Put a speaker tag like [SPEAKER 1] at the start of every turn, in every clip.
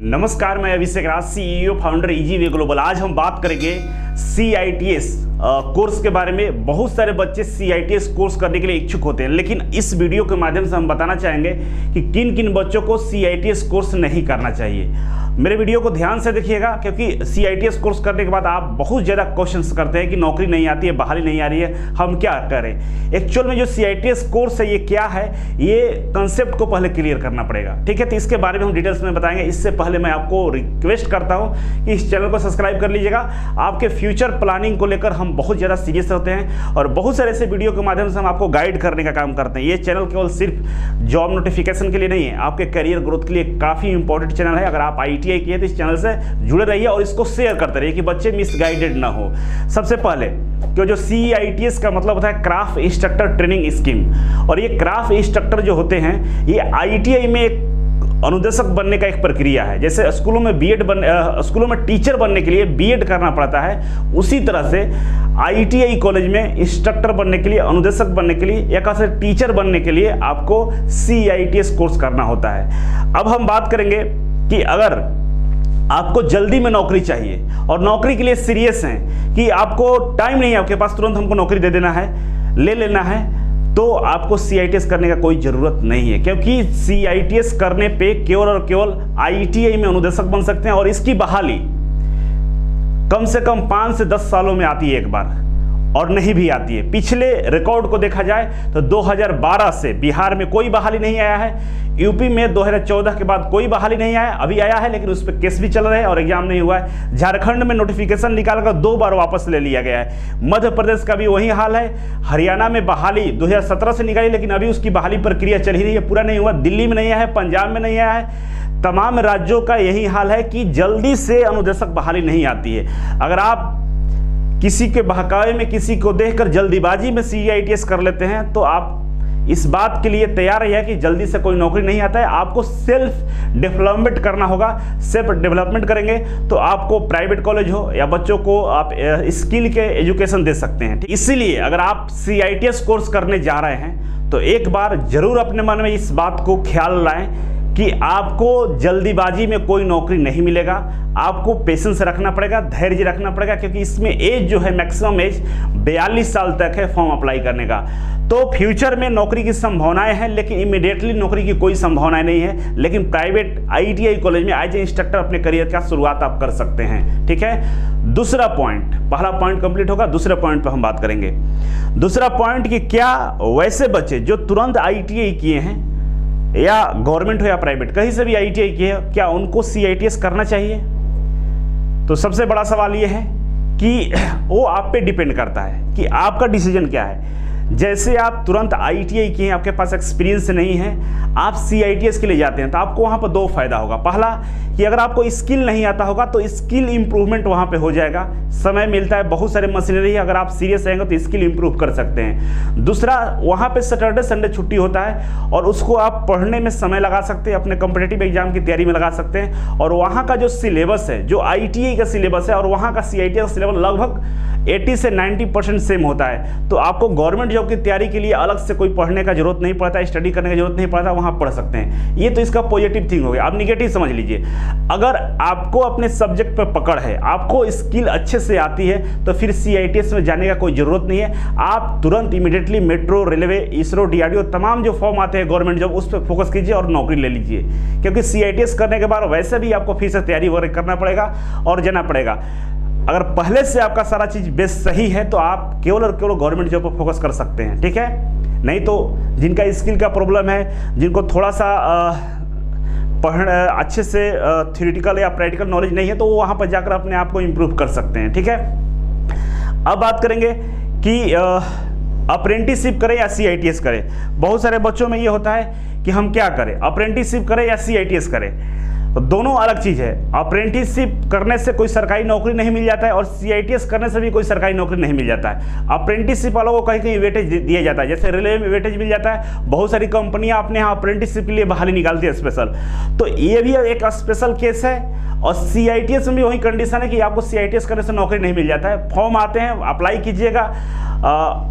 [SPEAKER 1] नमस्कार, मैं Abhishek Raj, CEO founder easy way global. आज हम बात करेंगे CITS कोर्स के बारे में। बहुत सारे बच्चे CITS कोर्स करने के लिए इच्छुक होते हैं, लेकिन इस वीडियो के माध्यम से हम बताना चाहेंगे कि किन किन बच्चों को CITS कोर्स नहीं करना चाहिए। मेरे वीडियो को ध्यान से देखिएगा, क्योंकि CITS कोर्स करने के बाद आप बहुत ज़्यादा क्वेश्चंस करते हैं कि नौकरी नहीं आती है, बहाली नहीं आ रही है, हम क्या करें। एक्चुअल में जो CITS कोर्स है ये क्या है, ये कंसेप्ट को पहले क्लियर करना पड़ेगा। ठीक है, तो इसके बारे में हम डिटेल्स में बताएंगे। इससे पहले मैं आपको रिक्वेस्ट करता हूँ कि इस चैनल को सब्सक्राइब कर लीजिएगा। आपके फ्यूचर प्लानिंग को लेकर हम बहुत ज़्यादा सीरियस होते हैं और बहुत सारे ऐसे वीडियो के माध्यम से हम आपको गाइड करने का काम करते हैं। ये चैनल केवल सिर्फ जॉब नोटिफिकेशन के लिए नहीं है, आपके करियर ग्रोथ के लिए काफ़ी इंपॉर्टेंट चैनल है। अगर आप ITI किए तो इस चैनल से जुड़े रहिए और इसको शेयर करते रहिए कि बच्चे मिसगाइडेड ना हो। सबसे पहले कि जो CITS का मतलब होता है क्राफ्ट इंस्ट्रक्टर ट्रेनिंग स्कीम, और ये क्राफ्ट इंस्ट्रक्टर जो होते हैं ये ITI में एक अनुदेशक बनने का एक प्रक्रिया है। जैसे स्कूलों में स्कूलों में टीचर बनने के लिए B.Ed करना पड़ता है, उसी तरह से ITI कॉलेज में इंस्ट्रक्टर बनने के लिए, अनुदेशक बनने के लिए या कैसे टीचर बनने के लिए आपको CITS कोर्स करना होता है। अब हम बात करेंगे कि अगर आपको जल्दी में नौकरी चाहिए और नौकरी के लिए सीरियस हैं कि आपको टाइम नहीं है आपके पास, तुरंत हमको नौकरी दे देना है, ले लेना है, तो आपको CITS करने का कोई ज़रूरत नहीं है। क्योंकि CITS करने पे केवल और केवल ITI में अनुदेशक बन सकते हैं और इसकी बहाली कम से कम 5 से 10 सालों में आती है एक बार, और नहीं भी आती है। पिछले रिकॉर्ड को देखा जाए तो 2012 से बिहार में कोई बहाली नहीं आया है। यूपी में 2014 के बाद कोई बहाली नहीं आया, अभी आया है लेकिन उस पर केस भी चल रहे हैं और एग्जाम नहीं हुआ है। झारखंड में नोटिफिकेशन निकालकर 2 बार वापस ले लिया गया है। मध्य प्रदेश का भी वही हाल है। हरियाणा में बहाली 2017 से निकाली, लेकिन अभी उसकी बहाली प्रक्रिया चल ही रही है, पूरा नहीं हुआ। दिल्ली में नहीं आया है, पंजाब में नहीं आया है। तमाम राज्यों का यही हाल है कि जल्दी से अनुदेशक बहाली नहीं आती है। अगर आप किसी के बहकावे में, किसी को देखकर जल्दीबाजी में CITS कर लेते हैं तो आप इस बात के लिए तैयार रहिए कि जल्दी से कोई नौकरी नहीं आता है। आपको सेल्फ डेवलपमेंट करना होगा। सेल्फ डेवलपमेंट करेंगे तो आपको प्राइवेट कॉलेज हो या बच्चों को आप स्किल के एजुकेशन दे सकते हैं। इसीलिए अगर आप CITS कोर्स करने जा रहे हैं तो एक बार जरूर अपने मन में इस बात को ख्याल लाएं कि आपको जल्दीबाजी में कोई नौकरी नहीं मिलेगा। आपको पेशेंस रखना पड़ेगा, धैर्य रखना पड़ेगा, क्योंकि इसमें एज जो है मैक्सिमम एज 42 साल तक है फॉर्म अप्लाई करने का। तो फ्यूचर में नौकरी की संभावनाएं हैं, लेकिन इमीडिएटली नौकरी की कोई संभावनाएं नहीं है। लेकिन प्राइवेट ITI कॉलेज में एज ए इंस्ट्रक्टर अपने करियर का शुरुआत आप कर सकते हैं। ठीक है, दूसरा पॉइंट, पहला पॉइंट कंप्लीट होगा, दूसरे पॉइंट पर हम बात करेंगे। दूसरा पॉइंट कि क्या वैसे बच्चे जो तुरंत ITI किए हैं या गवर्नमेंट हो या प्राइवेट, कहीं से भी ITI किए, क्या उनको CITS करना चाहिए? तो सबसे बड़ा सवाल ये है कि वो आप पे डिपेंड करता है कि आपका डिसीजन क्या है। जैसे आप तुरंत ITI किए हैं, आपके पास एक्सपीरियंस नहीं है, आप CITS के लिए जाते हैं, तो आपको वहाँ पर 2 फायदा होगा। पहला कि अगर आपको स्किल नहीं आता होगा तो स्किल इंप्रूवमेंट वहाँ पे हो जाएगा। समय मिलता है, बहुत सारे मशीनरी है, अगर आप सीरियस रहेंगे तो स्किल इंप्रूव कर सकते हैं। दूसरा, वहाँ पे सैटरडे संडे छुट्टी होता है और उसको आप पढ़ने में समय लगा सकते हैं, अपने कॉम्पिटिटिव एग्जाम की तैयारी में लगा सकते हैं। और वहाँ का जो सिलेबस है, जो ITI का सिलेबस है और वहाँ का CITS का सिलेबस लगभग 80 से 90% सेम होता है। तो आपको गवर्नमेंट जॉब की तैयारी के लिए अलग से कोई पढ़ने का जरूरत नहीं पड़ता, स्टडी करने की जरूरत नहीं पड़ता, वहाँ पढ़ सकते हैं। ये तो इसका पॉजिटिव थिंग हो गया। अब निगेटिव समझ लीजिए, अगर आपको अपने सब्जेक्ट पर पकड़ है, आपको स्किल अच्छे से आती है, तो फिर CITS में जाने का कोई ज़रूरत नहीं है। आप तुरंत immediately metro, railway, ISRO, DRDO तमाम जो फॉर्म आते हैं गवर्नमेंट जॉब, उस पर फोकस कीजिए और नौकरी ले लीजिए। क्योंकि CITS करने के बाद वैसे भी आपको फिर से तैयारी वगैरह करना पड़ेगा और जाना पड़ेगा। अगर पहले से आपका सारा चीज़ बेस सही है तो आप केवल और केवल गवर्नमेंट जॉब पर फोकस कर सकते हैं। ठीक है, नहीं तो जिनका स्किल का प्रॉब्लम है, जिनको थोड़ा सा अच्छे से थ्योरेटिकल या प्रैक्टिकल नॉलेज नहीं है, तो वो वहाँ पर जाकर अपने आप को इम्प्रूव कर सकते हैं। ठीक है, अब बात करेंगे कि अप्रेंटिसशिप करें या CITS करें। बहुत सारे बच्चों में ये होता है कि हम क्या करें, अप्रेंटिसशिप करें या CITS करें। तो दोनों अलग चीज़ है। अप्रेंटिसशिप करने से कोई सरकारी नौकरी नहीं मिल जाता है और CITS करने से भी कोई सरकारी नौकरी नहीं मिल जाता है। अप्रेंटिसशिप वालों को कहीं कहीं वेटेज दिया जाता है, जैसे रेलवे में वेटेज मिल जाता है। बहुत सारी कंपनियां अपने यहाँ अप्रेंटिसशिप के लिए बहाली निकालती है स्पेशल, तो ये भी एक स्पेशल केस है। और CITS में भी वही कंडीशन है कि आपको CITS करने से नौकरी नहीं मिल जाता है। फॉर्म आते हैं, अप्लाई कीजिएगा,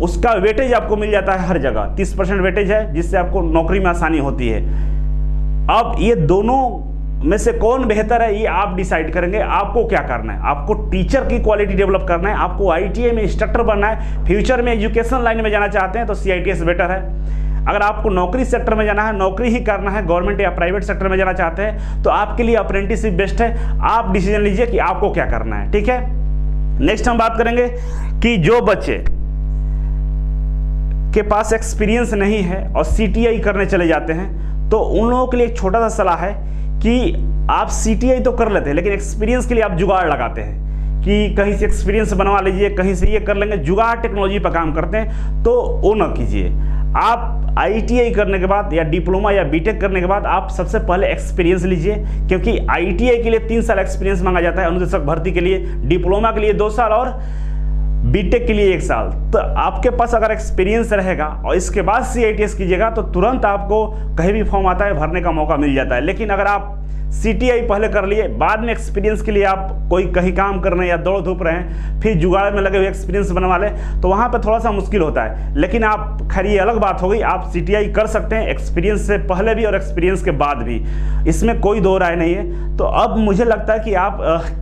[SPEAKER 1] उसका वेटेज आपको मिल जाता है हर जगह, 30% वेटेज है, जिससे आपको नौकरी में आसानी होती है। अब ये दोनों में से कौन बेहतर है ये आप डिसाइड करेंगे। आपको क्या करना है, आपको टीचर की क्वालिटी डेवलप करना है, आपको ITI में इंस्ट्रक्टर बनना है, फ्यूचर में एजुकेशन लाइन में जाना चाहते हैं तो CITS बेटर है। अगर आपको नौकरी सेक्टर में जाना है, नौकरी ही करना है, गवर्नमेंट या प्राइवेट सेक्टर में जाना चाहते हैं तो आपके लिए अप्रेंटिसशिप बेस्ट है। आप डिसीजन लीजिए कि आपको क्या करना है, ठीक है। नेक्स्ट हम बात करेंगे कि जो बच्चे के पास एक्सपीरियंस नहीं है और CTI करने चले जाते हैं तो उन लोगों के लिए एक छोटा सा सलाह है कि आप CTI तो कर लेते हैं लेकिन एक्सपीरियंस के लिए आप जुगाड़ लगाते हैं कि कहीं से एक्सपीरियंस बनवा लीजिए, कहीं से ये कर लेंगे, जुगाड़ टेक्नोलॉजी पर काम करते हैं तो वो ना कीजिए। आप ITI करने के बाद या डिप्लोमा या BTech करने के बाद आप सबसे पहले एक्सपीरियंस लीजिए, क्योंकि ITI के लिए 3 साल एक्सपीरियंस मांगा जाता है, अनुदेशक भर्ती के लिए, डिप्लोमा के लिए 2 साल और BTech के लिए 1 साल। तो आपके पास अगर एक्सपीरियंस रहेगा और इसके बाद CITS कीजिएगा तो तुरंत आपको कहीं भी फॉर्म आता है भरने का मौका मिल जाता है। लेकिन अगर आप CTI पहले कर लिए, बाद में एक्सपीरियंस के लिए आप कोई कहीं काम कर रहे हैं या दौड़ धूप रहे हैं, फिर जुगाड़ में लगे हुए एक्सपीरियंस बनवा ले तो वहाँ पर थोड़ा सा मुश्किल होता है। लेकिन आप खैर ये अलग बात हो गई, आप CTI कर सकते हैं एक्सपीरियंस से पहले भी और एक्सपीरियंस के बाद भी, इसमें कोई दो राय नहीं है। तो अब मुझे लगता है कि आप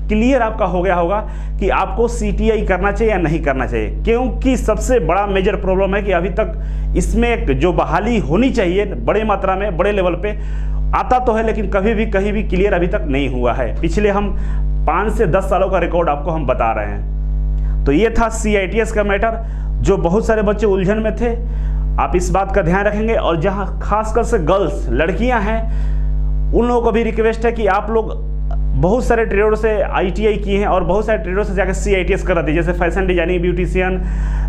[SPEAKER 1] क्लियर आपका हो गया होगा कि आपको CTI करना चाहिए या नहीं करना चाहिए, क्योंकि सबसे बड़ा मेजर प्रॉब्लम है कि अभी तक इसमें जो बहाली होनी चाहिए बड़े मात्रा में, बड़े लेवल पे आता तो है लेकिन कभी भी कहीं भी क्लियर अभी तक नहीं हुआ है। पिछले हम 5 से 10 सालों का रिकॉर्ड आपको हम बता रहे हैं। तो ये था CITS का मैटर, जो बहुत सारे बच्चे उलझन में थे। आप इस बात का ध्यान रखेंगे और जहां खासकर से गर्ल्स लड़कियां हैं उन लोगों को भी रिक्वेस्ट है कि आप लोग बहुत सारे ट्रेडों से ITI किए हैं और बहुत सारे ट्रेडों से जाकर CITS कर रहे थे, जैसे fashion designing, beautician,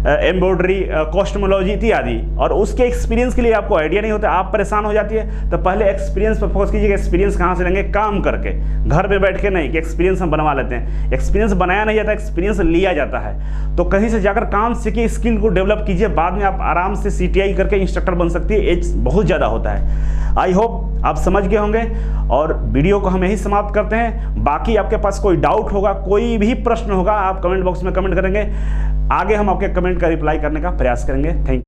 [SPEAKER 1] embroidery, cosmetology इत्यादि, और उसके एक्सपीरियंस के लिए आपको आइडिया नहीं होता, आप परेशान हो जाती है। तो पहले एक्सपीरियंस पर फोकस कीजिए। एक्सपीरियंस कहाँ से लेंगे? काम करके, घर पे बैठ के नहीं कि एक्सपीरियंस हम बनवा लेते हैं। एक्सपीरियंस बनाया नहीं जाता, एक्सपीरियंस लिया जाता है। तो कहीं से जाकर काम सीखिए, स्किल को डेवलप कीजिए, बाद में आप आराम से CTI करके इंस्ट्रक्टर बन सकती है। एज बहुत ज़्यादा होता है। आई होप आप समझ गए होंगे और वीडियो को हम यही समाप्त करते हैं। बाकी आपके पास कोई डाउट होगा, कोई भी प्रश्न होगा, आप कमेंट बॉक्स में कमेंट करेंगे, आगे हम आपके कमेंट का रिप्लाई करने का प्रयास करेंगे। Thank you.